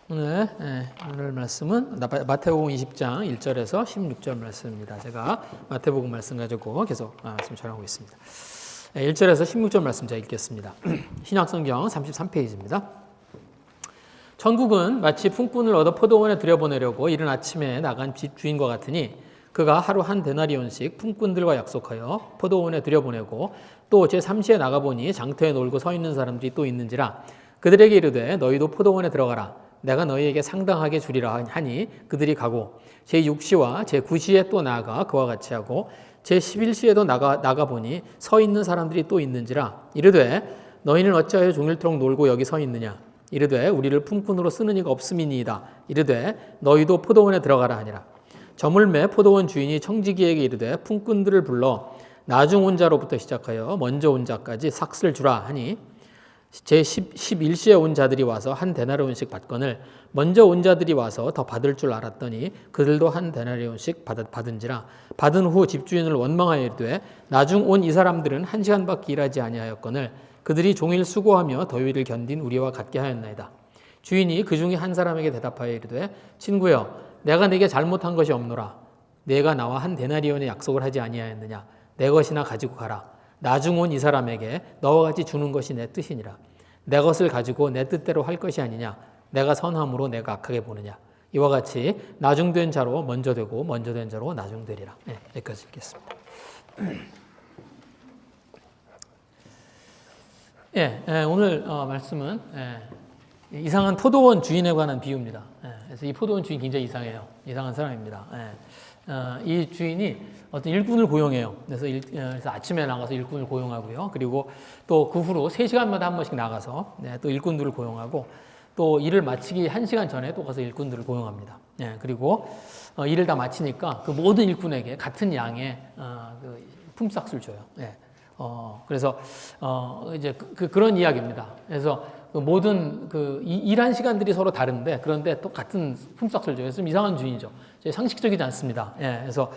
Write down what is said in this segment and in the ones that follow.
오늘 말씀은 마태복음 20장 1절에서 16절 말씀입니다. 제가 마태복음 말씀 가지고 계속 말씀 전하고 있습니다. 1절에서 16절 말씀 제가 읽겠습니다. 신약성경 33페이지입니다. 천국은 마치 품꾼을 얻어 포도원에 들여보내려고 이른 아침에 나간 집 주인과 같으니 그가 하루 한 데나리온씩 품꾼들과 약속하여 포도원에 들여보내고 또 제3시에 나가보니 장터에 놀고 서 있는 사람들이 또 있는지라 그들에게 이르되 너희도 포도원에 들어가라. 내가 너희에게 상당하게 주리라 하니 그들이 가고 제6시와 제9시에 또 나아가 그와 같이 하고 제11시에도 나가보니 서 있는 사람들이 또 있는지라 이르되 너희는 어찌하여 종일토록 놀고 여기 서 있느냐 이르되 우리를 품꾼으로 쓰는 이가 없음이니이다 이르되 너희도 포도원에 들어가라 하니라. 저물매 포도원 주인이 청지기에게 이르되 품꾼들을 불러 나중 온 자로부터 시작하여 먼저 온 자까지 삭슬 주라 하니 제11시에 온 자들이 와서 한 데나리온씩 받거늘 먼저 온 자들이 와서 더 받을 줄 알았더니 그들도 한 데나리온씩 받은지라. 받은 후 집주인을 원망하여 이르되 나중 온 이 사람들은 한 시간밖에 일하지 아니하였거늘 그들이 종일 수고하며 더위를 견딘 우리와 같게 하였나이다. 주인이 그 중에 한 사람에게 대답하여 이르되 친구여 내가 네게 잘못한 것이 없노라. 내가 나와 한 데나리온의 약속을 하지 아니하였느냐. 내 것이나 가지고 가라. 나중 온 이 사람에게 너와 같이 주는 것이 내 뜻이니라. 내 것을 가지고 내 뜻대로 할 것이 아니냐. 내가 선함으로 내가 악하게 보느냐. 이와 같이 나중된 자로 먼저 되고 먼저 된 자로 나중되리라. 여기까지 읽겠습니다. 오늘 말씀은 이상한 포도원 주인에 관한 비유입니다. 그래서 이 포도원 주인 굉장히 이상해요. 이상한 사람입니다. 이 주인이 어떤 일꾼을 고용해요. 그래서 아침에 나가서 일꾼을 고용하고요. 그리고 또 그 후로 3시간마다 한 번씩 나가서 또 일꾼들을 고용하고 또 일을 마치기 1시간 전에 또 가서 일꾼들을 고용합니다. 그리고 일을 다 마치니까 그 모든 일꾼에게 같은 양의 그 품삯을 줘요. 그래서 이제 그런 이야기입니다. 그래서 그 모든 일한 시간들이 서로 다른데 그런데 또 같은 품삯을 줘요. 좀 이상한 주인이죠. 상식적이지 않습니다. 그래서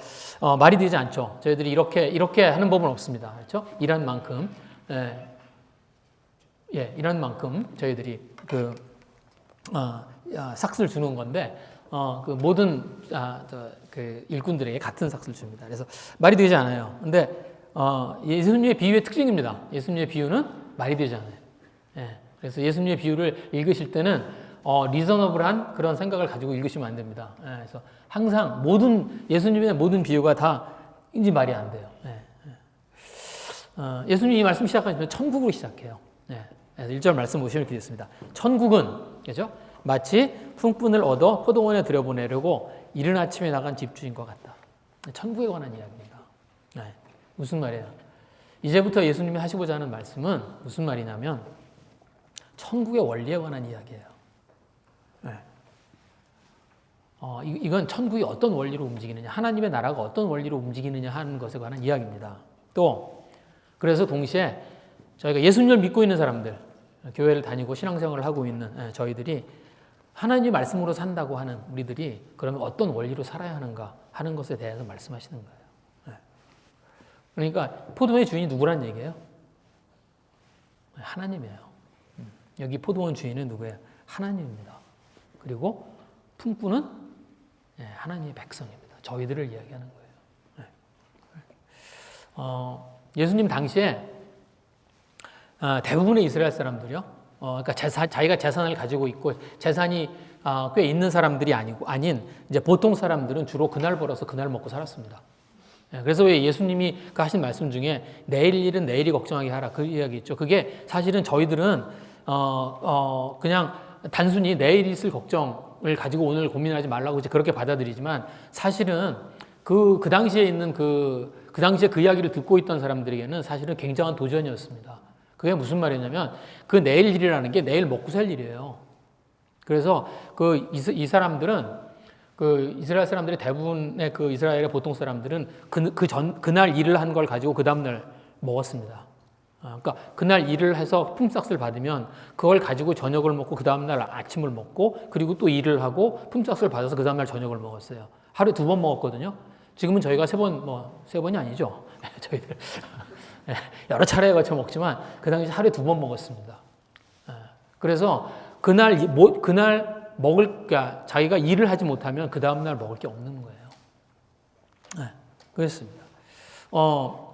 말이 되지 않죠. 저희들이 이렇게 하는 법은 없습니다. 그렇죠? 일한 만큼 일한 만큼 저희들이 삭스를 주는 건데 그 모든 그 일꾼들에게 같은 삭스를 줍니다. 그래서 말이 되지 않아요. 근데 예수님의 비유의 특징입니다. 예수님의 비유는 말이 되지 않아요. 그래서 예수님의 비유를 읽으실 때는 리저너블한 그런 생각을 가지고 읽으시면 안 됩니다. 그래서 항상 예수님의 모든 비유가 다 인지 말이 안 돼요. 예수님이 이 말씀 시작하시면 천국으로 시작해요. 그래서 1절 말씀 보시면 이렇게 됐습니다. 천국은 그죠? 마치 품꾼을 얻어 포도원에 들여보내려고 이른 아침에 나간 집주인과 같다. 천국에 관한 이야기입니다. 무슨 말이에요? 이제부터 예수님이 하시고자 하는 말씀은 무슨 말이냐면 천국의 원리에 관한 이야기예요. 이건 천국이 어떤 원리로 움직이느냐, 하나님의 나라가 어떤 원리로 움직이느냐 하는 것에 관한 이야기입니다. 또 그래서 동시에 저희가 예수님을 믿고 있는 사람들, 교회를 다니고 신앙생활을 하고 있는 저희들이 하나님의 말씀으로 산다고 하는 우리들이 그러면 어떤 원리로 살아야 하는가 하는 것에 대해서 말씀하시는 거예요. 그러니까 포도원의 주인이 누구란 얘기예요? 하나님이에요. 여기 포도원 주인은 누구예요? 하나님입니다. 그리고 품꾼은 하나님의 백성입니다. 저희들을 이야기하는 거예요. 예수님 당시에 대부분의 이스라엘 사람들이요. 그러니까 자기가 재산을 가지고 있고 재산이 꽤 있는 사람들이 아닌 이제 보통 사람들은 주로 그날 벌어서 그날 먹고 살았습니다. 그래서 왜 예수님이 하신 말씀 중에 내일 일은 내일이 걱정하게 하라 그 이야기 있죠. 그게 사실은 저희들은 그냥 단순히 내일 있을 걱정을 가지고 오늘 고민하지 말라고 이제 그렇게 받아들이지만 사실은 그 당시에 있는 그 당시에 그 이야기를 듣고 있던 사람들에게는 사실은 굉장한 도전이었습니다. 그게 무슨 말이냐면 그 내일 일이라는 게 내일 먹고 살 일이에요. 그래서 이 사람들은 이스라엘 사람들이 대부분의 이스라엘의 보통 사람들은 그날 일을 한 걸 가지고 그 다음날 먹었습니다. 그러니까 그날 일을 해서 품삯을 받으면 그걸 가지고 저녁을 먹고 그 다음날 아침을 먹고 그리고 또 일을 하고 품삯을 받아서 그 다음날 저녁을 먹었어요. 하루에 2번 먹었거든요. 지금은 저희가 3번이 아니죠. 저희들 여러 차례에 걸쳐 먹지만 그 당시 하루에 2번 먹었습니다. 그래서 그날 그러니까 자기가 일을 하지 못하면 그 다음날 먹을 게 없는 거예요. 네, 그렇습니다.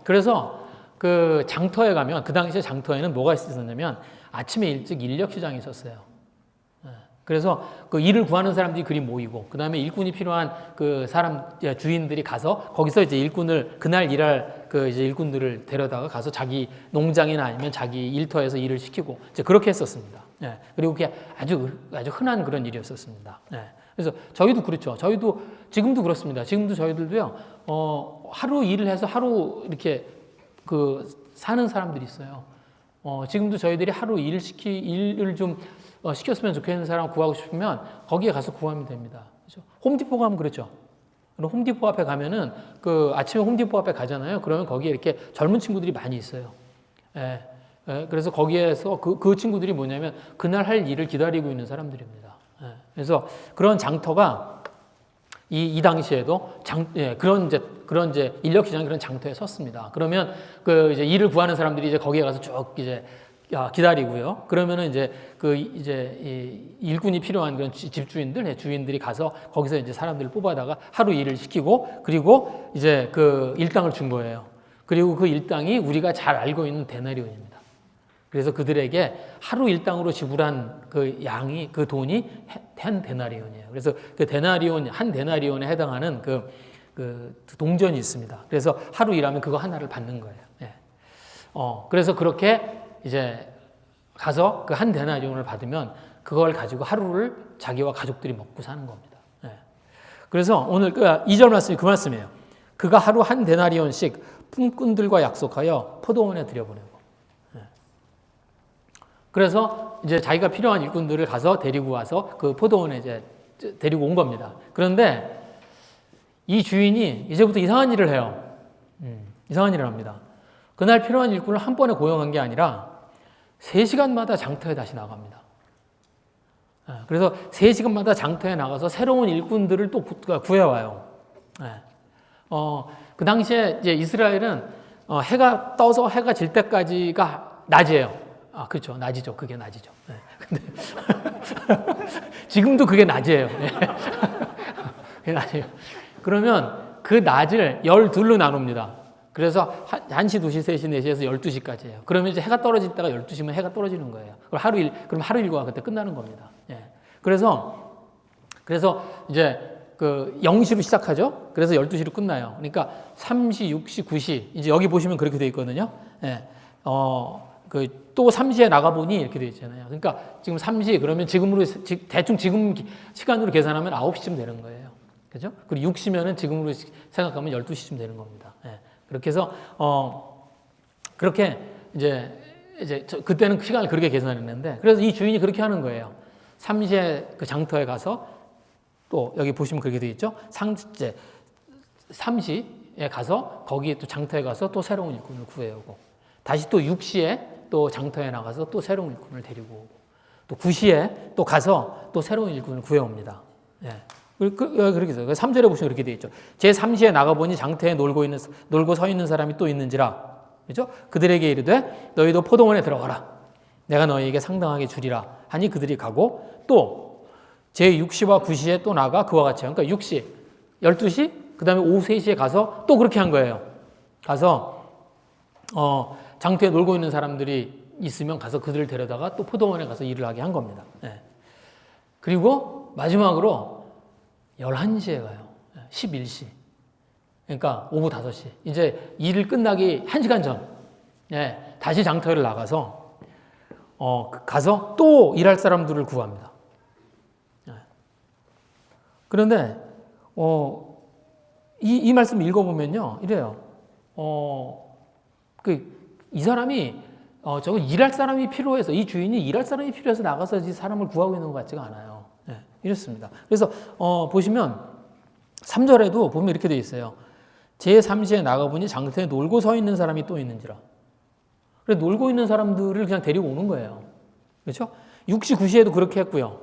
그래서 그 장터에 가면, 그 당시에 장터에는 뭐가 있었냐면 아침에 일찍 인력시장이 있었어요. 그래서 그 일을 구하는 사람들이 그리 모이고, 그 다음에 일꾼이 필요한 그 주인들이 가서 거기서 이제 일꾼을, 그날 일할 그 이제 일꾼들을 데려다가 가서 자기 농장이나 아니면 자기 일터에서 일을 시키고, 이제 그렇게 했었습니다. 예. 그리고 그게 아주 흔한 그런 일이었었습니다. 예. 그래서 저희도 그렇죠. 저희도 지금도 그렇습니다. 지금도 저희들도요, 하루 일을 해서 하루 이렇게 그 사는 사람들이 있어요. 지금도 저희들이 하루 일을 좀 시켰으면 좋겠는 사람 구하고 싶으면 거기에 가서 구하면 됩니다. 그렇죠? 홈디포 가면 그렇죠. 홈디포 앞에 가면은 그 아침에 홈디포 앞에 가잖아요. 그러면 거기에 이렇게 젊은 친구들이 많이 있어요. 예. 예. 그래서 거기에서 그 친구들이 뭐냐면 그날 할 일을 기다리고 있는 사람들입니다. 예. 그래서 그런 장터가 이 당시에도 그런 이제 인력시장 그런 장터에 섰습니다. 그러면 그 이제 일을 구하는 사람들이 이제 거기에 가서 쭉 이제 기다리고요. 그러면은 이제 이 일꾼이 필요한 그런 집주인들, 주인들이 가서 거기서 이제 사람들을 뽑아다가 하루 일을 시키고, 그리고 이제 그 일당을 준 거예요. 그리고 그 일당이 우리가 잘 알고 있는 데나리온입니다. 그래서 그들에게 하루 일당으로 지불한 그 양이, 그 돈이 한 데나리온이에요. 그래서 그 한 데나리온에 해당하는 그 동전이 있습니다. 그래서 하루 일하면 그거 하나를 받는 거예요. 예. 그래서 그렇게 이제 가서 그 한 데나리온을 받으면 그걸 가지고 하루를 자기와 가족들이 먹고 사는 겁니다. 예. 그래서 오늘 2절 말씀이 그 말씀이에요. 그가 하루 한 데나리온씩 품꾼들과 약속하여 포도원에 들여보내고. 예. 그래서 이제 자기가 필요한 일꾼들을 가서 데리고 와서 그 포도원에 이제 데리고 온 겁니다. 그런데 이 주인이 이제부터 이상한 일을 해요. 이상한 일을 합니다. 그날 필요한 일꾼을 한 번에 고용한 게 아니라 3시간마다 장터에 다시 나갑니다. 그래서 3시간마다 장터에 나가서 새로운 일꾼들을 또 구해와요. 그 당시에 이제 이스라엘은 해가 떠서 해가 질 때까지가 낮이에요. 그렇죠. 낮이죠. 그게 낮이죠. 근데 지금도 그게 낮이에요. 그게 낮이에요. 그러면 그 낮을 12로 나눕니다. 그래서 1시, 2시, 3시, 4시에서 12시까지예요. 그러면 이제 해가 떨어질 때가 12시면 해가 떨어지는 거예요. 그럼 하루 일과가 그때 끝나는 겁니다. 예. 그래서 이제 그 0시로 시작하죠. 그래서 12시로 끝나요. 그러니까 3시, 6시, 9시. 이제 여기 보시면 그렇게 돼 있거든요. 예. 또 3시에 나가보니 이렇게 돼 있잖아요. 그러니까 지금 3시, 그러면 대충 지금 시간으로 계산하면 9시쯤 되는 거예요. 그죠? 그리고 6시면은 지금으로 생각하면 12시쯤 되는 겁니다. 예. 그렇게 해서, 그렇게 이제 그때는 시간을 그렇게 계산했는데, 그래서 이 주인이 그렇게 하는 거예요. 3시에 그 장터에 가서, 또 여기 보시면 그렇게 되어 있죠? 3시에 가서, 거기에 또 장터에 가서 또 새로운 일꾼을 구해오고, 다시 또 6시에 또 장터에 나가서 또 새로운 일꾼을 데리고 오고, 또 9시에 또 가서 또 새로운 일꾼을 구해옵니다. 예. 그렇게 해서 3절에 보시면 그렇게 되어 있죠. 제3시에 나가보니 장터에 놀고 서 있는 사람이 또 있는지라. 그렇죠? 그들에게 이르되 너희도 포도원에 들어가라. 내가 너희에게 상당하게 주리라. 하니 그들이 가고, 또 제6시와 9시에 또 나가 그와 같이. 그러니까 6시, 12시, 그 다음에 오후 3시에 가서 또 그렇게 한 거예요. 가서 장터에 놀고 있는 사람들이 있으면 가서 그들을 데려다가 또 포도원에 가서 일을 하게 한 겁니다. 예. 그리고 마지막으로 11시에 가요. 11시. 그러니까 오후 5시. 이제 일을 끝나기 1시간 전. 다시 장터를 나가서, 가서 또 일할 사람들을 구합니다. 그런데, 이 말씀 읽어보면요. 이래요. 이 사람이, 저거 일할 사람이 필요해서, 이 주인이 일할 사람이 필요해서 나가서 이 사람을 구하고 있는 것 같지가 않아요. 이렇습니다. 그래서 보시면 3절에도 보면 이렇게 되어 있어요. 제3시에 나가보니 장터에 놀고 서 있는 사람이 또 있는지라. 그래서 놀고 있는 사람들을 그냥 데리고 오는 거예요. 그렇죠? 6시, 9시에도 그렇게 했고요.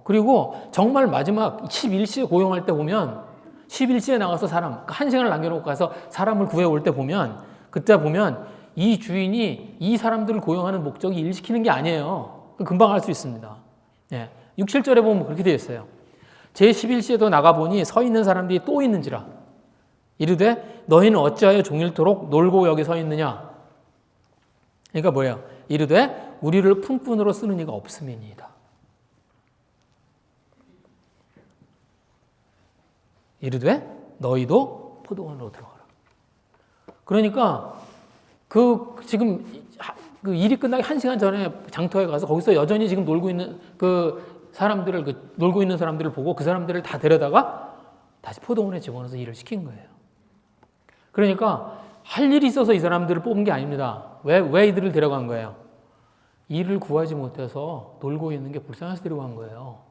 그리고 정말 마지막 11시에 고용할 때 보면 11시에 나가서 1시간을 남겨놓고 가서 사람을 구해올 때 보면, 그때 보면 이 주인이 이 사람들을 고용하는 목적이 일 시키는 게 아니에요. 금방 알 수 있습니다. 예. 6, 7절에 보면 그렇게 되어 있어요. 제11시에도 나가보니 서 있는 사람들이 또 있는지라. 이르되 너희는 어찌하여 종일토록 놀고 여기 서 있느냐. 그러니까 뭐예요? 이르되 우리를 품꾼으로 쓰는 이가 없음이니이다. 이르되 너희도 포도원으로 들어가라. 그러니까 지금 그 일이 끝나기 1시간 전에 장터에 가서 거기서 여전히 지금 놀고 있는 놀고 있는 사람들을 보고 그 사람들을 다 데려다가 다시 포도원에 집어넣어서 일을 시킨 거예요. 그러니까 할 일이 있어서 이 사람들을 뽑은 게 아닙니다. 왜 이들을 데려간 거예요? 일을 구하지 못해서 놀고 있는 게 불쌍해서 데려간 거예요.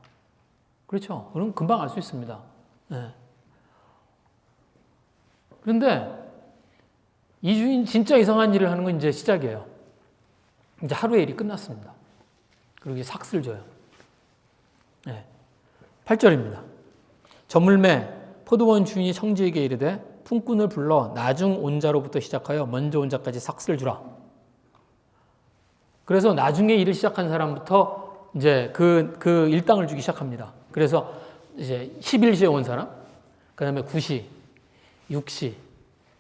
그렇죠? 그럼 금방 알 수 있습니다. 네. 그런데 이 주인 진짜 이상한 일을 하는 건 이제 시작이에요. 이제 하루의 일이 끝났습니다. 그리고 삭스를 줘요. 네. 8절입니다. 저물매 포도원 주인이 청지에게 이르되 품꾼을 불러 나중 온 자로부터 시작하여 먼저 온 자까지 삭스를 주라. 그래서 나중에 일을 시작한 사람부터 이제 그 일당을 주기 시작합니다. 그래서 이제 11시에 온 사람, 그 다음에 9시, 6시,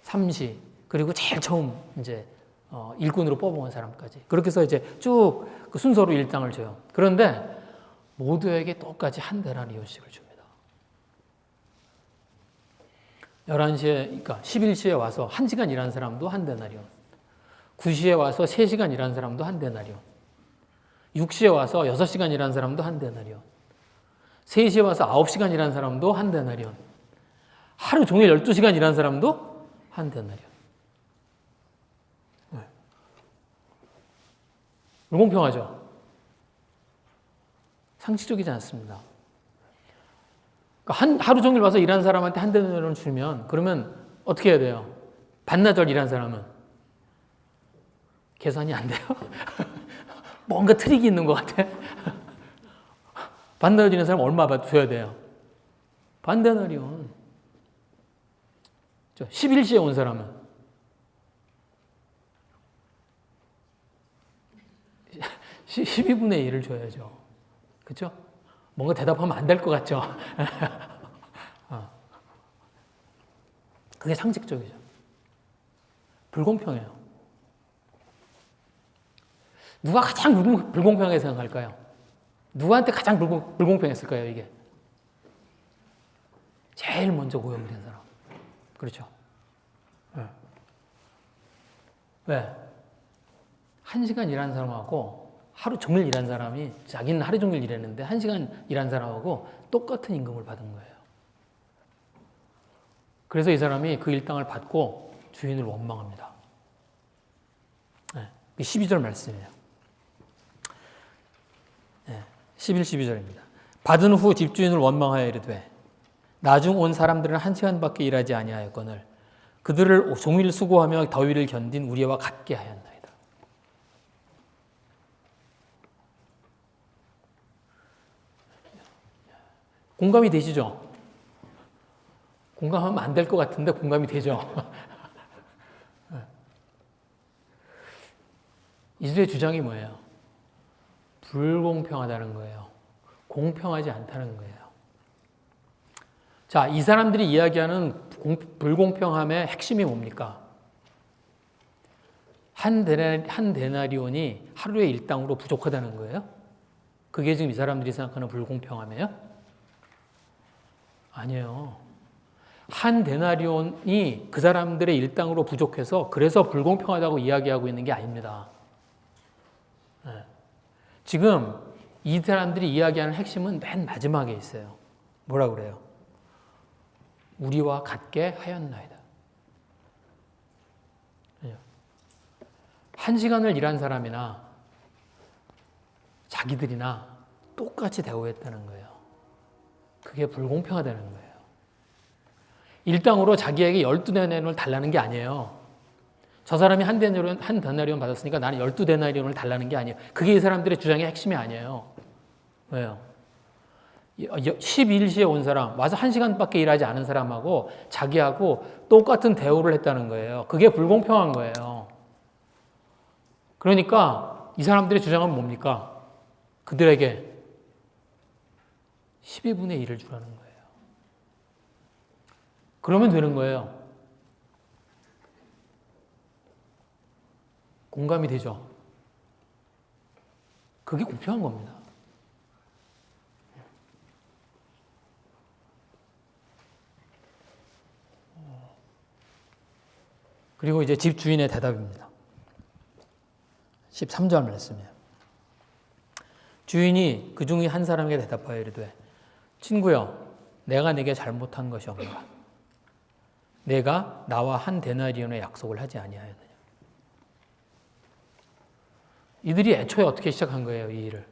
3시, 그리고 제일 처음 이제 일꾼으로 뽑아온 사람까지. 그렇게 해서 이제 쭉 그 순서로 일당을 줘요. 그런데 모두에게 똑같이 한 데나리온씩을 줍니다. 11시에, 그러니까 11시에 와서 1시간 일한 사람도 한 데나리온. 9시에 와서 3시간 일한 사람도 한 데나리온. 6시에 와서 6시간 일한 사람도 한 데나리온. 3시에 와서 9시간 일한 사람도 한 데나리온. 하루 종일 12시간 일한 사람도 한 데나리온. 불공평하죠? 상식적이지 않습니다. 그러니까 하루 종일 와서 일한 사람한테 한 데나리온을 주면 그러면 어떻게 해야 돼요? 반나절 일한 사람은 계산이 안 돼요? 뭔가 트릭이 있는 것 같아. 반나절 일한 사람 얼마 줘야 돼요? 반데나리온. 11시에 온 사람은 12분의 1을 줘야죠. 그렇죠? 뭔가 대답하면 안 될 것 같죠? 그게 상식적이죠. 불공평해요. 누가 가장 불공평하게 생각할까요? 누구한테 가장 불공평했을까요, 이게? 제일 먼저 고용된 사람. 그렇죠? 왜? 1시간 일하는 사람하고 하루 종일 일한 사람이, 자기는 하루 종일 일했는데 1시간 일한 사람하고 똑같은 임금을 받은 거예요. 그래서 이 사람이 그 일당을 받고 주인을 원망합니다. 12절 말씀이에요. 11, 12절입니다. 받은 후 집주인을 원망하여 이르되 나중 온 사람들은 1시간밖에 일하지 아니하였거늘 그들을 종일 수고하며 더위를 견딘 우리와 같게 하였나이다. 공감이 되시죠? 공감하면 안 될 것 같은데 공감이 되죠? 이들의 주장이 뭐예요? 불공평하다는 거예요. 공평하지 않다는 거예요. 자, 이 사람들이 이야기하는 불공평함의 핵심이 뭡니까? 한 데나리온이 하루의 일당으로 부족하다는 거예요? 그게 지금 이 사람들이 생각하는 불공평함이에요? 아니에요. 한 데나리온이 그 사람들의 일당으로 부족해서 그래서 불공평하다고 이야기하고 있는 게 아닙니다. 지금 이 사람들이 이야기하는 핵심은 맨 마지막에 있어요. 뭐라 그래요? 우리와 같게 하였나이다. 1시간을 일한 사람이나 자기들이나 똑같이 대우했다는 거예요. 그게 불공평하다는 거예요. 일당으로 자기에게 12데나리온을 달라는 게 아니에요. 저 사람이 한 데나리온 받았으니까 나는 12데나리온을 달라는 게 아니에요. 그게 이 사람들의 주장의 핵심이 아니에요. 왜요? 11시에 온 사람, 와서 1시간밖에 일하지 않은 사람하고 자기하고 똑같은 대우를 했다는 거예요. 그게 불공평한 거예요. 그러니까 이 사람들의 주장은 뭡니까? 그들에게 12분의 1을 주라는 거예요. 그러면 되는 거예요. 공감이 되죠? 그게 공평한 겁니다. 그리고 이제 집 주인의 대답입니다. 13절 말씀이에요. 주인이 그 중에 한 사람에게 대답하여 이르되 친구여 내가 네게 잘못한 것이 없노라. 내가 나와 한 데나리온의 약속을 하지 아니하였느냐. 이들이 애초에 어떻게 시작한 거예요, 이 일을?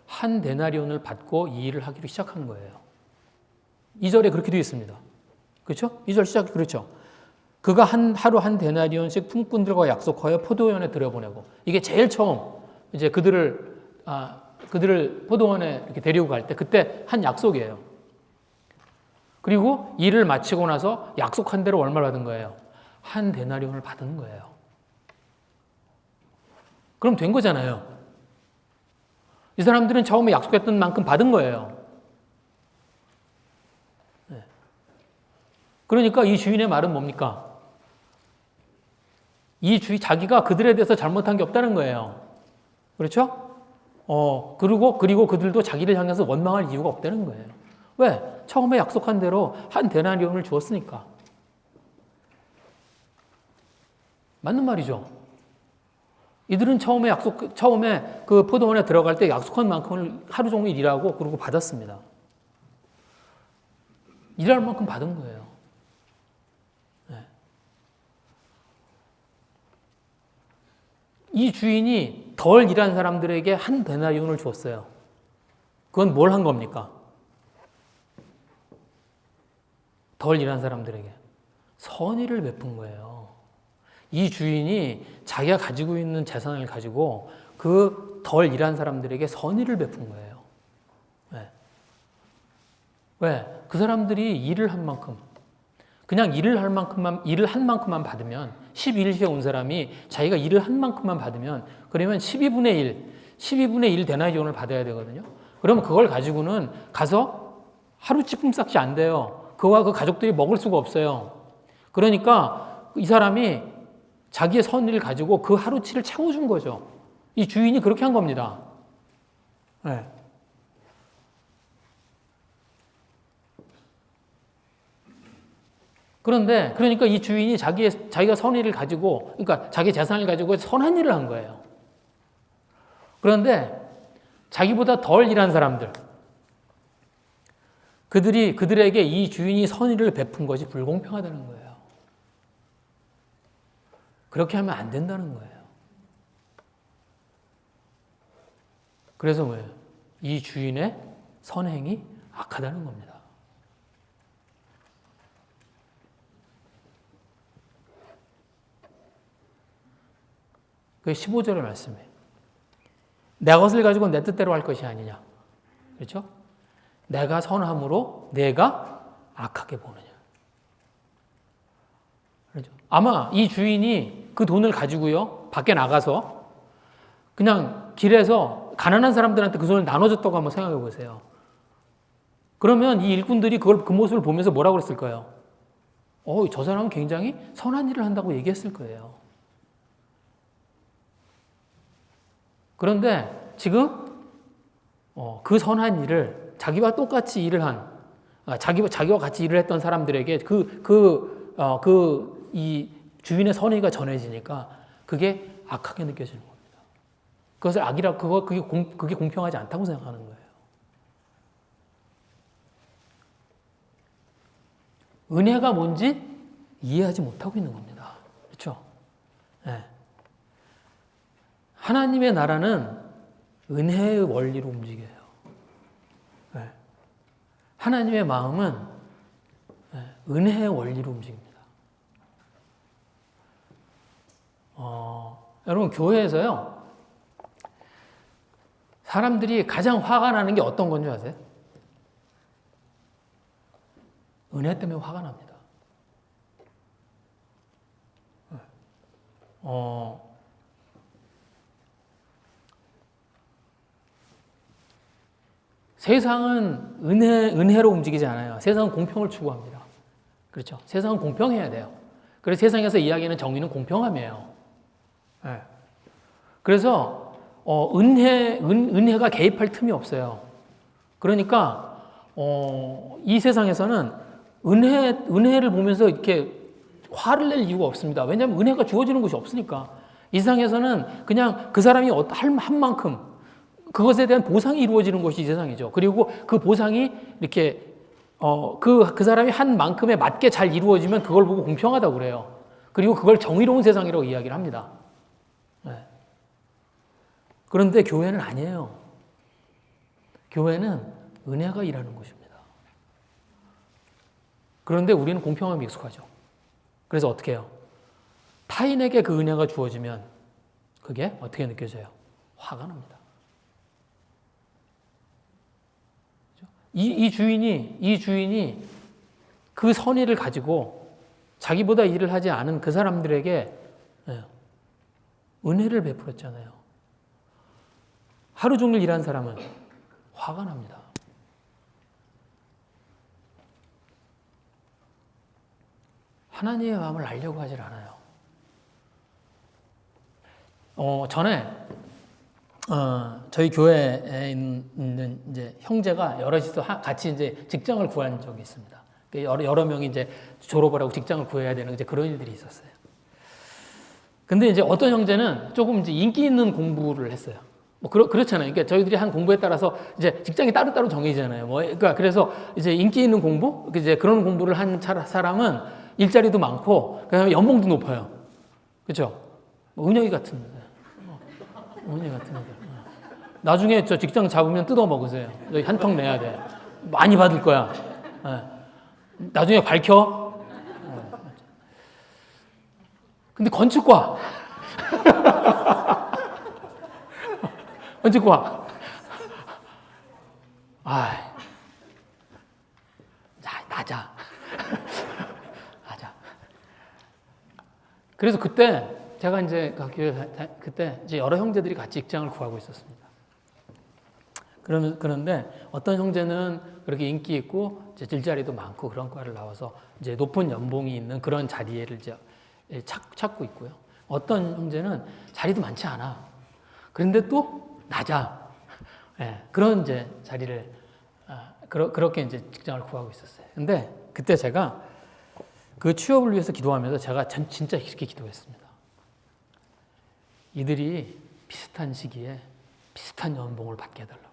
한 데나리온을 받고 이 일을 하기로 시작한 거예요. 2절에 그렇게 되어 있습니다. 그렇죠? 2절 시작이 그렇죠. 그가 하루 한 데나리온씩 품꾼들과 약속하여 포도원에 들여보내고, 이게 제일 처음 이제 그들을 포도원에 이렇게 데리고 갈 때 그때 한 약속이에요. 그리고 일을 마치고 나서 약속한 대로 얼마를 받은 거예요? 한 데나리온을 받은 거예요. 그럼 된 거잖아요. 이 사람들은 처음에 약속했던 만큼 받은 거예요. 네. 그러니까 이 주인의 말은 뭡니까? 자기가 그들에 대해서 잘못한 게 없다는 거예요. 그렇죠? 그리고 그들도 자기를 향해서 원망할 이유가 없다는 거예요. 왜? 처음에 약속한 대로 한 데나리온을 주었으니까. 맞는 말이죠. 이들은 처음에 그 포도원에 들어갈 때 약속한 만큼을 하루 종일 일하고 그러고 받았습니다. 일할 만큼 받은 거예요. 네. 이 주인이 덜 일한 사람들에게 한 데나리온을 주었어요. 그건 뭘 한 겁니까? 덜 일한 사람들에게 선의를 베푼 거예요. 이 주인이 자기가 가지고 있는 재산을 가지고 그 덜 일한 사람들에게 선의를 베푼 거예요. 왜? 그 사람들이 일을 한 만큼, 그냥 일을 한 만큼만 받으면, 12일째 온 사람이 자기가 일을 한 만큼만 받으면, 그러면 12분의 1 데나리온을 받아야 되거든요. 그러면 그걸 가지고는 가서 하루치 품삯이 안 돼요. 그와 그 가족들이 먹을 수가 없어요. 그러니까 이 사람이 자기의 선의를 가지고 그 하루치를 채워준 거죠. 이 주인이 그렇게 한 겁니다. 네. 그러니까 이 주인이 자기가 선의를 가지고, 그러니까 자기 재산을 가지고 선한 일을 한 거예요. 그런데 자기보다 덜 일한 사람들, 그들에게 이 주인이 선의를 베푼 것이 불공평하다는 거예요. 그렇게 하면 안 된다는 거예요. 그래서 뭐예요? 이 주인의 선행이 악하다는 겁니다. 그 15절의 말씀이에요. 내 것을 가지고 내 뜻대로 할 것이 아니냐. 그렇죠? 내가 선함으로 내가 악하게 보느냐. 그렇죠? 아마 이 주인이 그 돈을 가지고요, 밖에 나가서 그냥 길에서 가난한 사람들한테 그 돈을 나눠줬다고 한번 생각해 보세요. 그러면 이 일꾼들이 그 모습을 보면서 뭐라고 그랬을까요? 저 사람은 굉장히 선한 일을 한다고 얘기했을 거예요. 그런데 지금 그 선한 일을 자기와 똑같이 일을 한, 자기와 같이 일을 했던 사람들에게 이 주인의 선의가 전해지니까 그게 악하게 느껴지는 겁니다. 그것을 그게 공평하지 않다고 생각하는 거예요. 은혜가 뭔지 이해하지 못하고 있는 겁니다. 그렇죠? 네. 하나님의 나라는 은혜의 원리로 움직여요. 네. 하나님의 마음은 은혜의 원리로 움직입니다. 여러분, 교회에서요, 사람들이 가장 화가 나는 게 어떤 건지 아세요? 은혜 때문에 화가 납니다. 세상은 은혜로 움직이지 않아요. 세상은 공평을 추구합니다. 그렇죠? 세상은 공평해야 돼요. 그래서 세상에서 이야기하는 정의는 공평함이에요. 네. 그래서 은혜가 개입할 틈이 없어요. 그러니까 이 세상에서는 은혜를 보면서 이렇게 화를 낼 이유가 없습니다. 왜냐하면 은혜가 주어지는 것이 없으니까. 이 세상에서는 그냥 그 사람이 한 만큼 그것에 대한 보상이 이루어지는 것이 이 세상이죠. 그리고 그 보상이 이렇게 그 사람이 한 만큼에 맞게 잘 이루어지면 그걸 보고 공평하다고 그래요. 그리고 그걸 정의로운 세상이라고 이야기를 합니다. 네. 그런데 교회는 아니에요. 교회는 은혜가 일하는 곳입니다. 그런데 우리는 공평함에 익숙하죠. 그래서 어떻게 해요? 타인에게 그 은혜가 주어지면 그게 어떻게 느껴져요? 화가 납니다. 이 주인이 그 선의를 가지고 자기보다 일을 하지 않은 그 사람들에게 은혜를 베풀었잖아요. 하루 종일 일한 사람은 화가 납니다. 하나님의 마음을 알려고 하질 않아요. 전에 저희 교회에 있는 이제 형제가 여럿이서 같이 이제 직장을 구한 적이 있습니다. 여러 명이 이제 졸업을 하고 직장을 구해야 되는 이제 그런 일들이 있었어요. 근데 이제 어떤 형제는 조금 이제 인기 있는 공부를 했어요. 뭐 그렇잖아요. 그러니까 저희들이 한 공부에 따라서 이제 직장이 따로따로 정해지잖아요. 그러니까 그래서 이제 인기 있는 공부, 이제 그런 공부를 한 사람은 일자리도 많고, 그다음에 연봉도 높아요. 그렇죠? 은영이 같은 애들. 나중에 저 직장 잡으면 뜯어 먹으세요. 여기 한턱 내야 돼. 많이 받을 거야. 나중에 밝혀. 근데 건축과. 낮아. 그래서 그때 제가 이제 그때 이제 여러 형제들이 같이 직장을 구하고 있었습니다. 그런데 어떤 형제는 그렇게 인기 있고 이제 일자리도 많고 그런 과를 나와서 이제 높은 연봉이 있는 그런 자리를 이제 찾고 있고요. 어떤 형제는 자리도 많지 않아. 그런데 또 낮아. 그런 이제 자리를 그렇게 이제 직장을 구하고 있었어요. 근데 그때 제가 그 취업을 위해서 기도하면서 제가 진짜 이렇게 기도했습니다. 이들이 비슷한 시기에 비슷한 연봉을 받게 해달라고.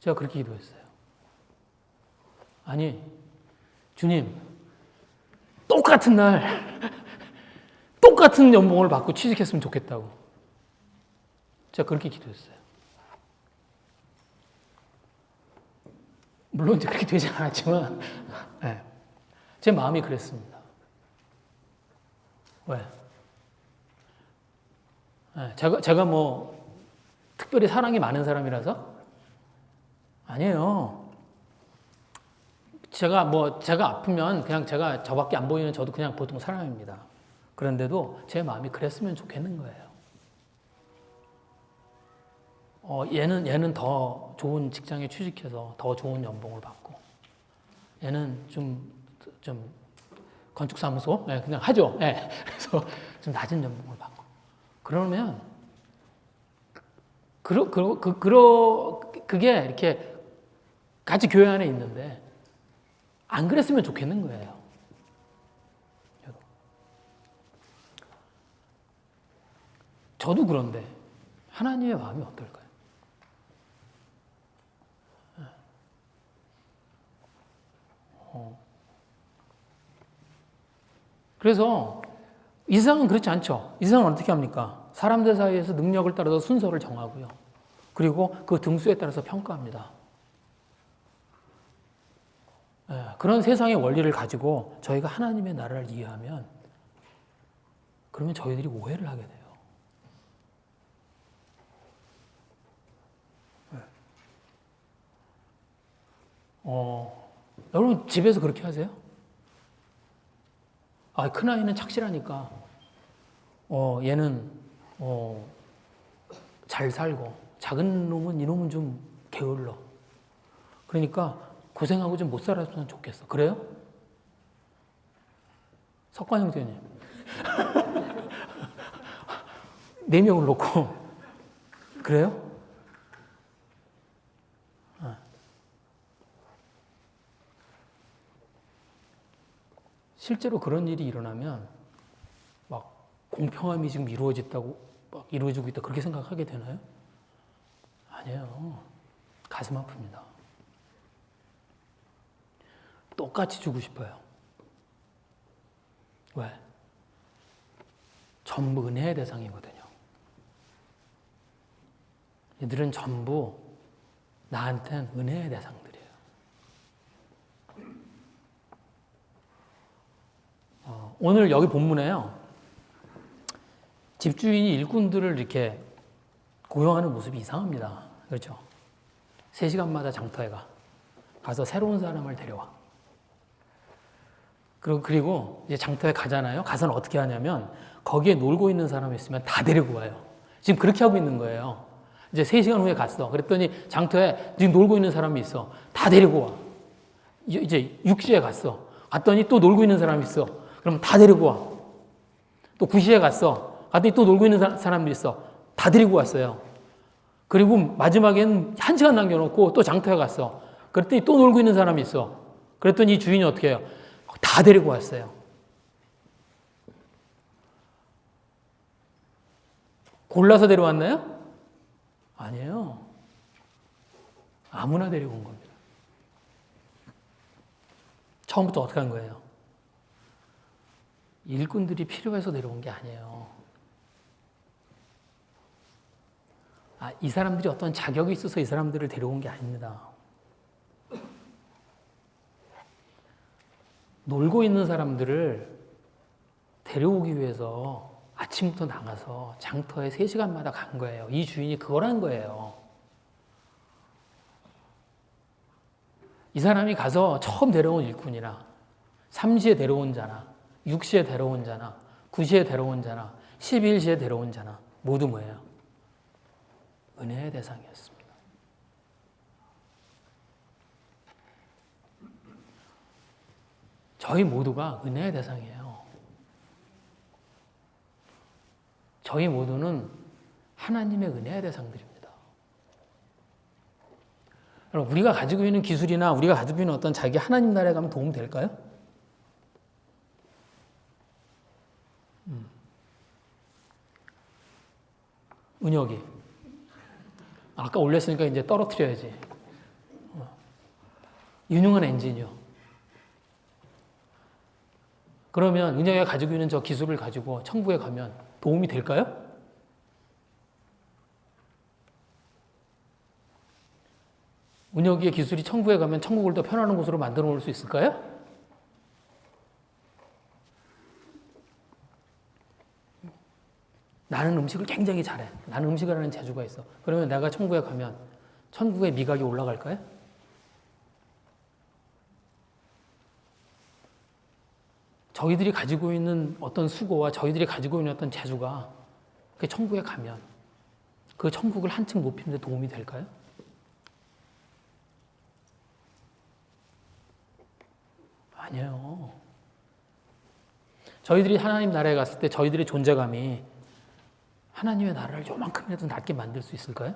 제가 그렇게 기도했어요. 아니, 주님, 똑같은 날, 똑같은 연봉을 받고 취직했으면 좋겠다고. 제가 그렇게 기도했어요. 물론 이제 그렇게 되지 않았지만, 제 마음이 그랬습니다. 왜? 제가 뭐, 특별히 사랑이 많은 사람이라서? 아니에요. 제가 아프면 그냥 제가 저밖에 안 보이는 저도 그냥 보통 사람입니다. 그런데도 제 마음이 그랬으면 좋겠는 거예요. 얘는 더 좋은 직장에 취직해서 더 좋은 연봉을 받고, 얘는 좀 건축사무소 그냥 하죠. 그래서 좀 낮은 연봉을 받고. 그러면 그게 이렇게 같이 교회 안에 있는데 안 그랬으면 좋겠는 거예요. 저도 그런데 하나님의 마음이 어떨까요? 그래서 이 세상은 그렇지 않죠. 이 세상은 어떻게 합니까? 사람들 사이에서 능력을 따라서 순서를 정하고요. 그리고 그 등수에 따라서 평가합니다. 그런 세상의 원리를 가지고 저희가 하나님의 나라를 이해하면 그러면 저희들이 오해를 하게 돼요. 여러분 집에서 그렇게 하세요? 큰아이는 착실하니까 얘는 잘 살고 작은 놈은 이놈은 좀 게을러. 그러니까 고생하고 좀 못 살았으면 좋겠어. 그래요? 석관 형제님. 4명을 놓고. 그래요? 실제로 그런 일이 일어나면 막 공평함이 지금 이루어졌다고, 막 이루어지고 있다 그렇게 생각하게 되나요? 아니에요. 가슴 아픕니다. 똑같이 주고 싶어요. 왜? 전부 은혜의 대상이거든요. 이들은 전부 나한텐 은혜의 대상들이에요. 오늘 여기 본문에요. 집주인이 일꾼들을 이렇게 고용하는 모습이 이상합니다. 그렇죠? 3시간마다 장터에 가서 새로운 사람을 데려와. 그리고 이제 장터에 가잖아요. 가서는 어떻게 하냐면 거기에 놀고 있는 사람이 있으면 다 데리고 와요. 지금 그렇게 하고 있는 거예요. 이제 3시간 후에 갔어. 그랬더니 장터에 지금 놀고 있는 사람이 있어. 다 데리고 와. 이제 6시에 갔어. 갔더니 또 놀고 있는 사람이 있어. 그럼 다 데리고 와. 또 9시에 갔어. 갔더니 또 놀고 있는 사람들이 있어. 다 데리고 왔어요. 그리고 마지막엔 1시간 남겨놓고 또 장터에 갔어. 그랬더니 또 놀고 있는 사람이 있어. 그랬더니 이 주인이 어떻게 해요? 다 데리고 왔어요. 골라서 데려왔나요? 아니에요. 아무나 데리고 온 겁니다. 처음부터 어떻게 한 거예요? 일꾼들이 필요해서 데려온 게 아니에요. 이 사람들이 어떤 자격이 있어서 이 사람들을 데려온 게 아닙니다. 놀고 있는 사람들을 데려오기 위해서 아침부터 나가서 장터에 3시간마다 간 거예요. 이 주인이 그걸 한 거예요. 이 사람이 가서 처음 데려온 일꾼이나 3시에 데려온 자나 6시에 데려온 자나 9시에 데려온 자나 11시에 데려온 자나 모두 뭐예요? 은혜의 대상이었습니다. 저희 모두가 은혜의 대상이에요. 저희 모두는 하나님의 은혜의 대상들입니다. 여러분, 우리가 가지고 있는 기술이나 우리가 가지고 있는 어떤 자기 하나님 나라에 가면 도움 될까요? 은혁이. 아까 올렸으니까 이제 떨어뜨려야지. 유능한 엔지니어. 그러면 은혁이가 가지고 있는 저 기술을 가지고 천국에 가면 도움이 될까요? 은혁이의 기술이 천국에 가면 천국을 더 편안한 곳으로 만들어 놓을 수 있을까요? 나는 음식을 굉장히 잘해. 나는 음식을 하는 재주가 있어. 그러면 내가 천국에 가면 천국의 미각이 올라갈까요? 저희들이 가지고 있는 어떤 수고와 저희들이 가지고 있는 어떤 재주가 그 천국에 가면 그 천국을 한층 높이는 데 도움이 될까요? 아니에요. 저희들이 하나님 나라에 갔을 때 저희들의 존재감이 하나님의 나라를 요만큼이라도 낮게 만들 수 있을까요?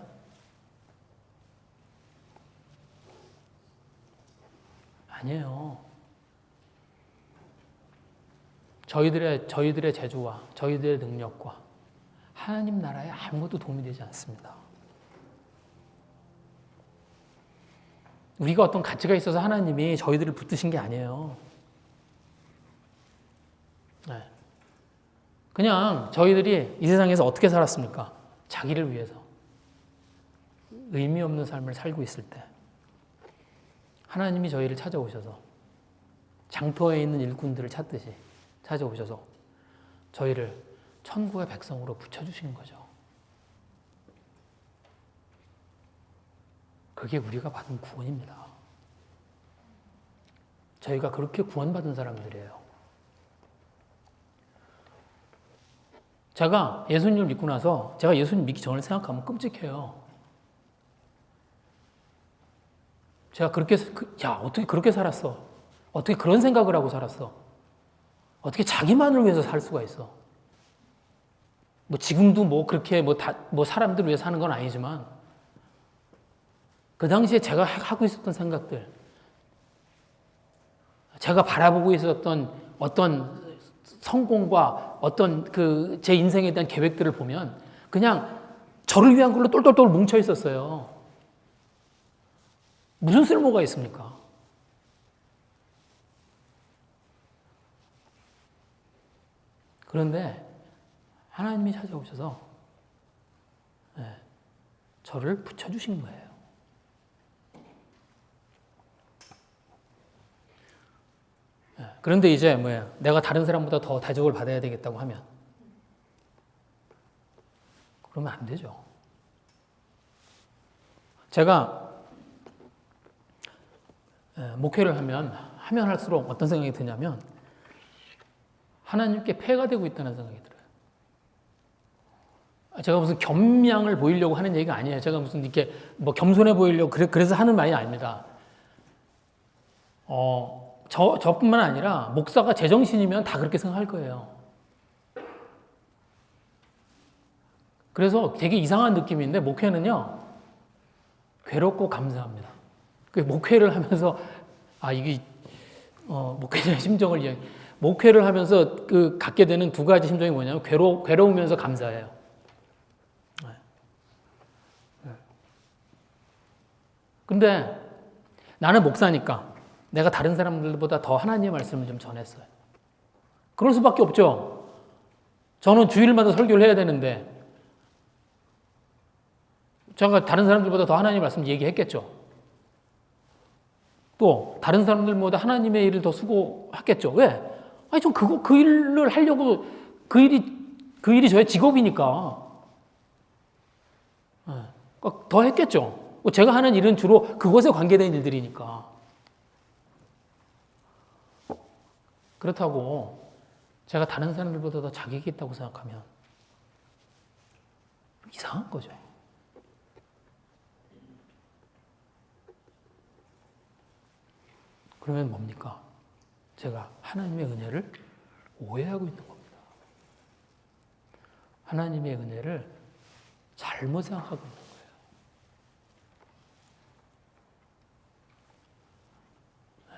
아니에요. 저희들의 재주와 저희들의 능력과 하나님 나라에 아무것도 도움이 되지 않습니다. 우리가 어떤 가치가 있어서 하나님이 저희들을 붙드신 게 아니에요. 네. 그냥 저희들이 이 세상에서 어떻게 살았습니까? 자기를 위해서 의미 없는 삶을 살고 있을 때 하나님이 저희를 찾아오셔서 장터에 있는 일꾼들을 찾듯이 찾아오셔서 저희를 천국의 백성으로 붙여주신 거죠. 그게 우리가 받은 구원입니다. 저희가 그렇게 구원받은 사람들이에요. 제가 예수님을 믿고 나서 제가 예수님 믿기 전을 생각하면 끔찍해요. 제가 그렇게, 어떻게 그렇게 살았어? 어떻게 그런 생각을 하고 살았어? 어떻게 자기만을 위해서 살 수가 있어? 뭐 지금도 뭐 그렇게 뭐 사람들을 위해 사는 건 아니지만 그 당시에 제가 하고 있었던 생각들, 제가 바라보고 있었던 어떤 성공과 어떤 그 제 인생에 대한 계획들을 보면 그냥 저를 위한 걸로 똘똘똘 뭉쳐 있었어요. 무슨 쓸모가 있습니까? 그런데 하나님이 찾아오셔서 저를 붙여주신 거예요. 그런데 이제 내가 다른 사람보다 더 대접을 받아야 되겠다고 하면 그러면 안 되죠. 제가 목회를 하면 할수록 어떤 생각이 드냐면 하나님께 폐가 되고 있다는 생각이 들어요. 제가 무슨 겸양을 보이려고 하는 얘기가 아니에요. 제가 무슨 이렇게 뭐 겸손해 보이려고 그래서 하는 말이 아닙니다. 저뿐만 아니라 목사가 제정신이면 다 그렇게 생각할 거예요. 그래서 되게 이상한 느낌인데 목회는요 괴롭고 감사합니다. 그 목회를 하면서 이게 목회자의 심정을 이야기. 목회를 하면서 갖게 되는 두 가지 심정이 뭐냐면 괴로우면서 감사해요. 근데 나는 목사니까 내가 다른 사람들보다 더 하나님의 말씀을 좀 전했어요. 그럴 수밖에 없죠. 저는 주일마다 설교를 해야 되는데 제가 다른 사람들보다 더 하나님의 말씀 얘기했겠죠. 또 다른 사람들보다 하나님의 일을 더 수고했겠죠. 왜? 전 그 일을 하려고 그 일이 저의 직업이니까 더 했겠죠. 제가 하는 일은 주로 그것에 관계된 일들이니까. 그렇다고 제가 다른 사람들보다 더 자격이 있다고 생각하면 이상한 거죠. 그러면 뭡니까? 제가 하나님의 은혜를 오해하고 있는 겁니다. 하나님의 은혜를 잘못 생각하고 있는 거예요.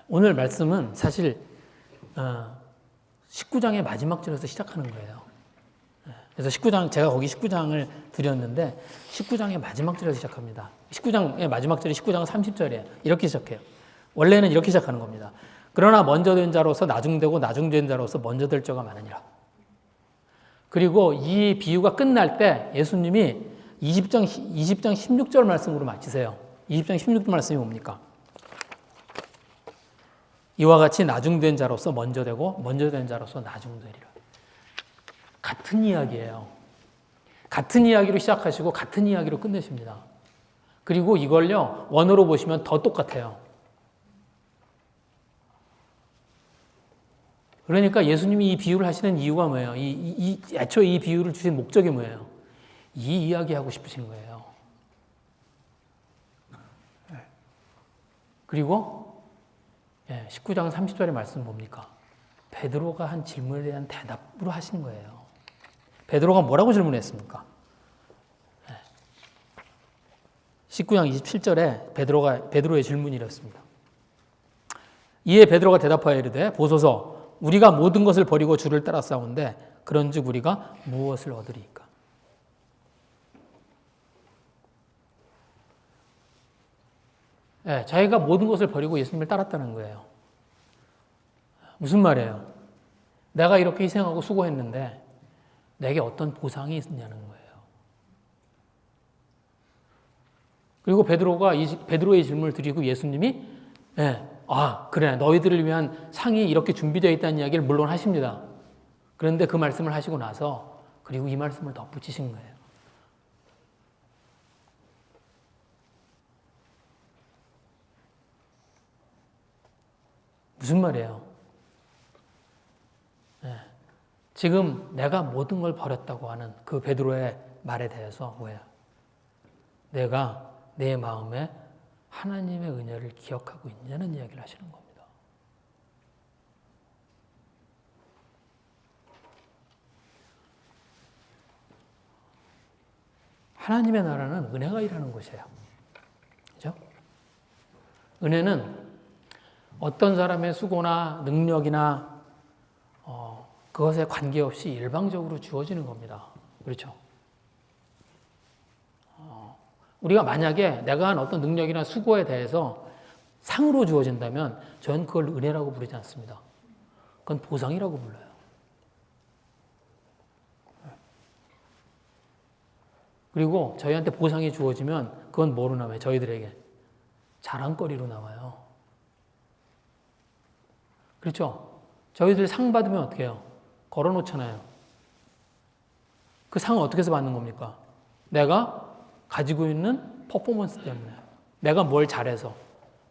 오늘 말씀은 사실 19장의 마지막 절에서 시작하는 거예요. 그래서 제가 거기 19장을 드렸는데 19장의 마지막 절에서 시작합니다. 19장의 마지막 절이 19장 30절이에요. 이렇게 시작해요. 원래는 이렇게 시작하는 겁니다. 그러나 먼저 된 자로서 나중되고 나중된 자로서 먼저 될 자가 많으니라. 그리고 이 비유가 끝날 때 예수님이 20장 16절 말씀으로 마치세요. 20장 16절 말씀이 뭡니까? 이와 같이 나중된 자로서 먼저 되고 먼저 된 자로서 나중되리라. 같은 이야기예요. 같은 이야기로 시작하시고 같은 이야기로 끝내십니다. 그리고 이걸요 원어로 보시면 더 똑같아요. 그러니까 예수님이 이 비유를 하시는 이유가 뭐예요? 애초에 이 비유를 주신 목적이 뭐예요? 이 이야기하고 싶으신 거예요. 그리고 19장 30절의 말씀 뭡니까? 베드로가 한 질문에 대한 대답으로 하신 거예요. 베드로가 뭐라고 질문했습니까? 19장 27절에 베드로의 질문이 이렇습니다. 이에 베드로가 대답하여 이르되 보소서 우리가 모든 것을 버리고 주를 따라 싸운데 그런즉 우리가 무엇을 얻으리이까? 자기가 모든 것을 버리고 예수님을 따랐다는 거예요. 무슨 말이에요? 내가 이렇게 희생하고 수고했는데 내게 어떤 보상이 있냐는 거예요. 그리고 베드로의 질문을 드리고 예수님이 그래 너희들을 위한 상이 이렇게 준비되어 있다는 이야기를 물론 하십니다. 그런데 그 말씀을 하시고 나서 그리고 이 말씀을 덧붙이신 거예요. 무슨 말이에요? 지금 내가 모든 걸 버렸다고 하는 그 베드로의 말에 대해서 뭐예요? 내가 내 마음에 하나님의 은혜를 기억하고 있냐는 이야기를 하시는 겁니다. 하나님의 나라는 은혜가 일하는 곳이에요. 그죠? 은혜는 어떤 사람의 수고나 능력이나 그것에 관계없이 일방적으로 주어지는 겁니다. 그렇죠? 우리가 만약에 내가 한 어떤 능력이나 수고에 대해서 상으로 주어진다면 저는 그걸 은혜라고 부르지 않습니다. 그건 보상이라고 불러요. 그리고 저희한테 보상이 주어지면 그건 뭐로 나와요? 저희들에게 자랑거리로 나와요. 그렇죠? 저희들 상 받으면 어떻게 해요? 걸어놓잖아요. 그 상은 어떻게 해서 받는 겁니까? 내가 가지고 있는 퍼포먼스 때문에. 내가 뭘 잘해서.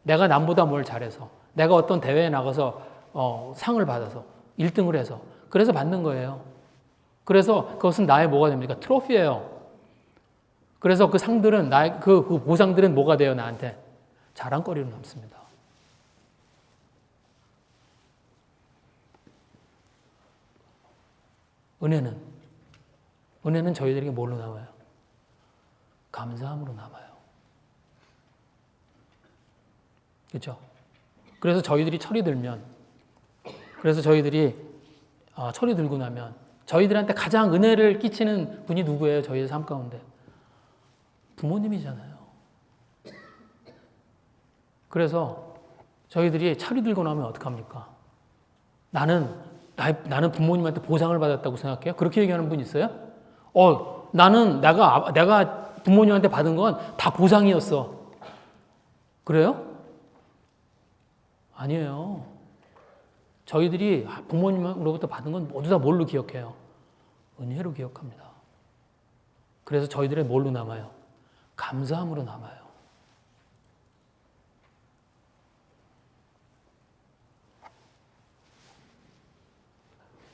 내가 남보다 뭘 잘해서. 내가 어떤 대회에 나가서 상을 받아서 1등을 해서. 그래서 받는 거예요. 그래서 그것은 나의 뭐가 됩니까? 트로피예요. 그래서 그 상들은, 그 보상들은 뭐가 돼요, 나한테? 자랑거리로 남습니다. 은혜는 저희들에게 뭘로 남아요? 감사함으로 남아요. 그렇죠? 그래서 저희들이 철이 들면, 철이 들고 나면, 저희들한테 가장 은혜를 끼치는 분이 누구예요? 저희의 삶 가운데. 부모님이잖아요. 그래서 저희들이 철이 들고 나면 어떡합니까? 나는 부모님한테 보상을 받았다고 생각해요? 그렇게 얘기하는 분 있어요? 내가 부모님한테 받은 건 다 보상이었어. 그래요? 아니에요. 저희들이 부모님으로부터 받은 건 모두 다 뭘로 기억해요? 은혜로 기억합니다. 그래서 저희들의 뭘로 남아요? 감사함으로 남아요.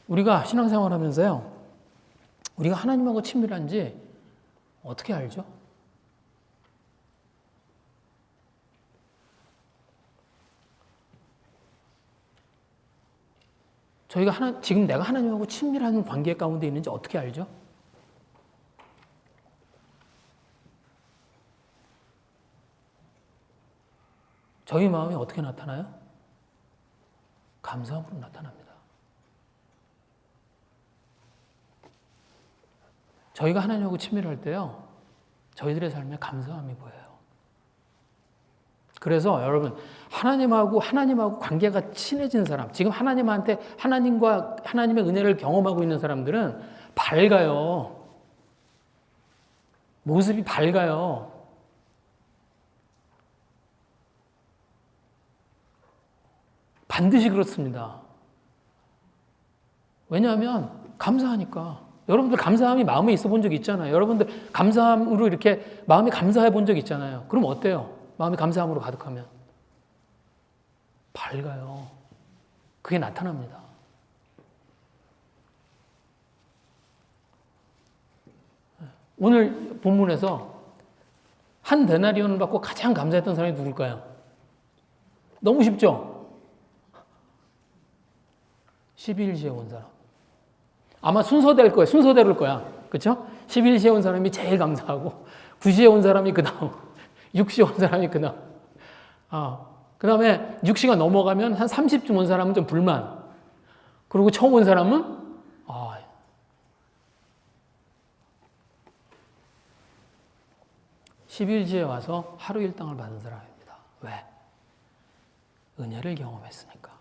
우리가 신앙생활 하면서요, 우리가 하나님하고 친밀한지 어떻게 알죠? 저희가 지금 내가 하나님하고 친밀한 관계 가운데 있는지 어떻게 알죠? 저희 마음이 어떻게 나타나요? 감사함으로 나타납니다. 저희가 하나님하고 친밀할 때요, 저희들의 삶에 감사함이 보여요. 그래서 여러분, 하나님하고 관계가 친해진 사람, 지금 하나님의 은혜를 경험하고 있는 사람들은 밝아요. 모습이 밝아요. 반드시 그렇습니다. 왜냐하면 감사하니까. 여러분들 감사함이 마음에 있어 본 적 있잖아요. 여러분들 감사함으로 이렇게 마음이 감사해 본 적 있잖아요. 그럼 어때요? 마음이 감사함으로 가득하면 밝아요. 그게 나타납니다. 오늘 본문에서 한 데나리온을 받고 가장 감사했던 사람이 누굴까요? 너무 쉽죠? 12일시에 온 사람. 아마 순서대로 올 거야. 그렇죠? 12일시에 온 사람이 제일 감사하고 9시에 온 사람이 그 다음, 6시에 온 사람이 그 다음. 그 다음에 6시가 넘어가면 한 30쯤 온 사람은 좀 불만. 그리고 처음 온 사람은 11시에 와서 하루 일당을 받은 사람입니다. 왜? 은혜를 경험했으니까.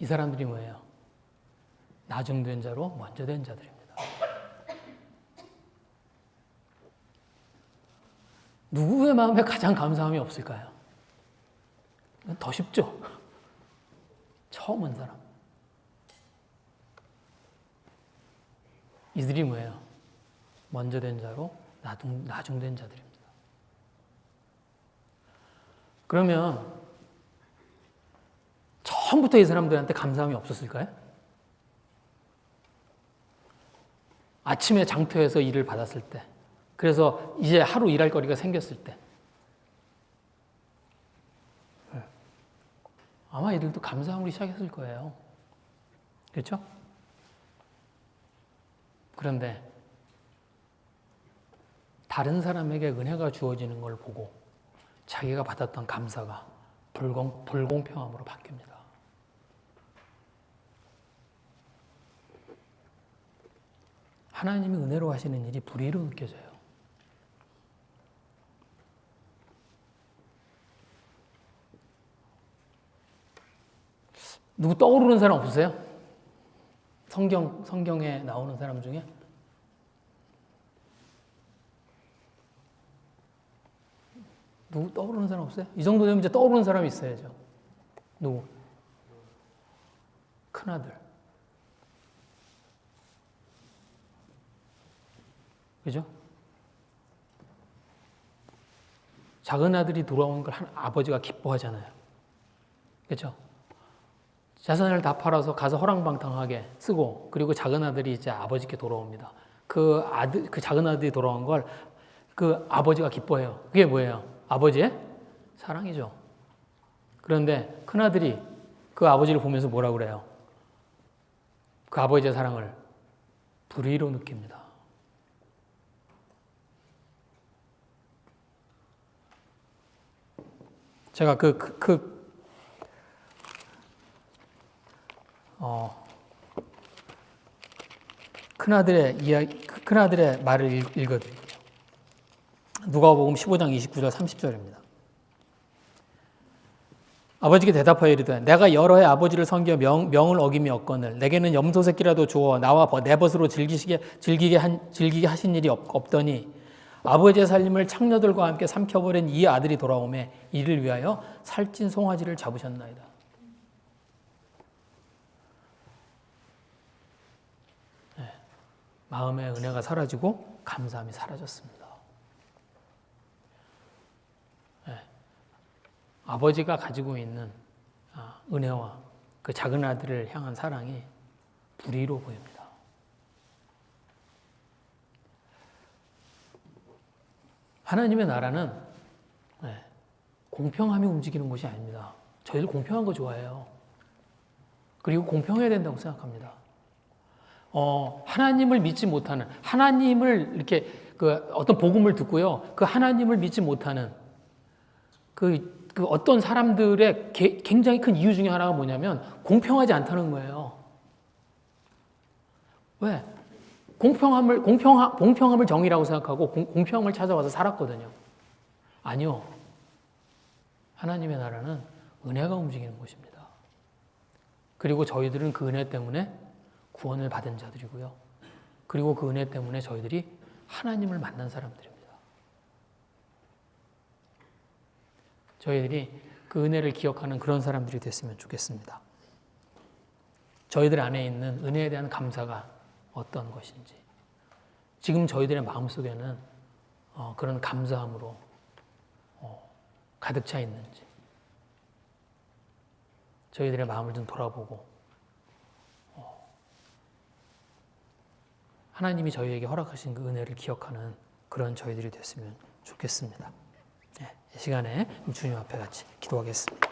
이 사람들이 뭐예요? 나중된 자로 먼저 된 자들입니다. 누구의 마음에 가장 감사함이 없을까요? 더 쉽죠? 처음 온 사람. 이들이 뭐예요? 먼저 된 자로 나중된 자들입니다. 그러면 처음부터 이 사람들한테 감사함이 없었을까요? 아침에 장터에서 일을 받았을 때 그래서 이제 하루 일할 거리가 생겼을 때 아마 이들도 감사하기 시작했을 거예요. 그렇죠? 그런데 다른 사람에게 은혜가 주어지는 걸 보고 자기가 받았던 감사가 불공평함으로 바뀝니다. 하나님이 은혜로 하시는 일이 불의로 느껴져요. 누구 떠오르는 사람 없으세요? 성경에 나오는 사람 중에? 누구 떠오르는 사람 없어요? 이 정도 되면 이제 떠오르는 사람이 있어야죠. 누구? 큰아들. 그죠? 작은 아들이 돌아오는 걸 아버지가 기뻐하잖아요. 그죠? 자산을 다 팔아서 가서 허랑방탕하게 쓰고, 그리고 작은 아들이 이제 아버지께 돌아옵니다. 그 작은 아들이 돌아온 걸 그 아버지가 기뻐해요. 그게 뭐예요? 아버지의 사랑이죠. 그런데 큰 아들이 그 아버지를 보면서 뭐라 그래요? 그 아버지의 사랑을 불의로 느낍니다. 제가 큰아들의 말을 읽어드릴게요. 누가복음 15장 29절 30절입니다. 아버지께 대답하여 이르되 내가 여러 해 아버지를 섬겨 명을 어김이 없거늘 내게는 염소 새끼라도 주어 나와 내 벗으로 즐기게 하신 일이 없더니 아버지의 살림을 창녀들과 함께 삼켜버린 이 아들이 돌아오매 이를 위하여 살찐 송아지를 잡으셨나이다. 네. 마음의 은혜가 사라지고 감사함이 사라졌습니다. 네. 아버지가 가지고 있는 은혜와 그 작은 아들을 향한 사랑이 불의로 보입니다. 하나님의 나라는 공평함이 움직이는 것이 아닙니다. 저희들 공평한 거 좋아해요. 그리고 공평해야 된다고 생각합니다. 하나님을 믿지 못하는, 하나님을 이렇게 어떤 복음을 듣고요, 그 하나님을 믿지 못하는 그 어떤 사람들의 굉장히 큰 이유 중에 하나가 뭐냐면 공평하지 않다는 거예요. 왜? 공평함을 정의라고 생각하고 공평함을 찾아와서 살았거든요. 아니요. 하나님의 나라는 은혜가 움직이는 곳입니다. 그리고 저희들은 그 은혜 때문에 구원을 받은 자들이고요. 그리고 그 은혜 때문에 저희들이 하나님을 만난 사람들입니다. 저희들이 그 은혜를 기억하는 그런 사람들이 됐으면 좋겠습니다. 저희들 안에 있는 은혜에 대한 감사가 어떤 것인지, 지금 저희들의 마음속에는 그런 감사함으로 가득 차 있는지 저희들의 마음을 좀 돌아보고 하나님이 저희에게 허락하신 그 은혜를 기억하는 그런 저희들이 됐으면 좋겠습니다. 이 시간에 주님 앞에 같이 기도하겠습니다.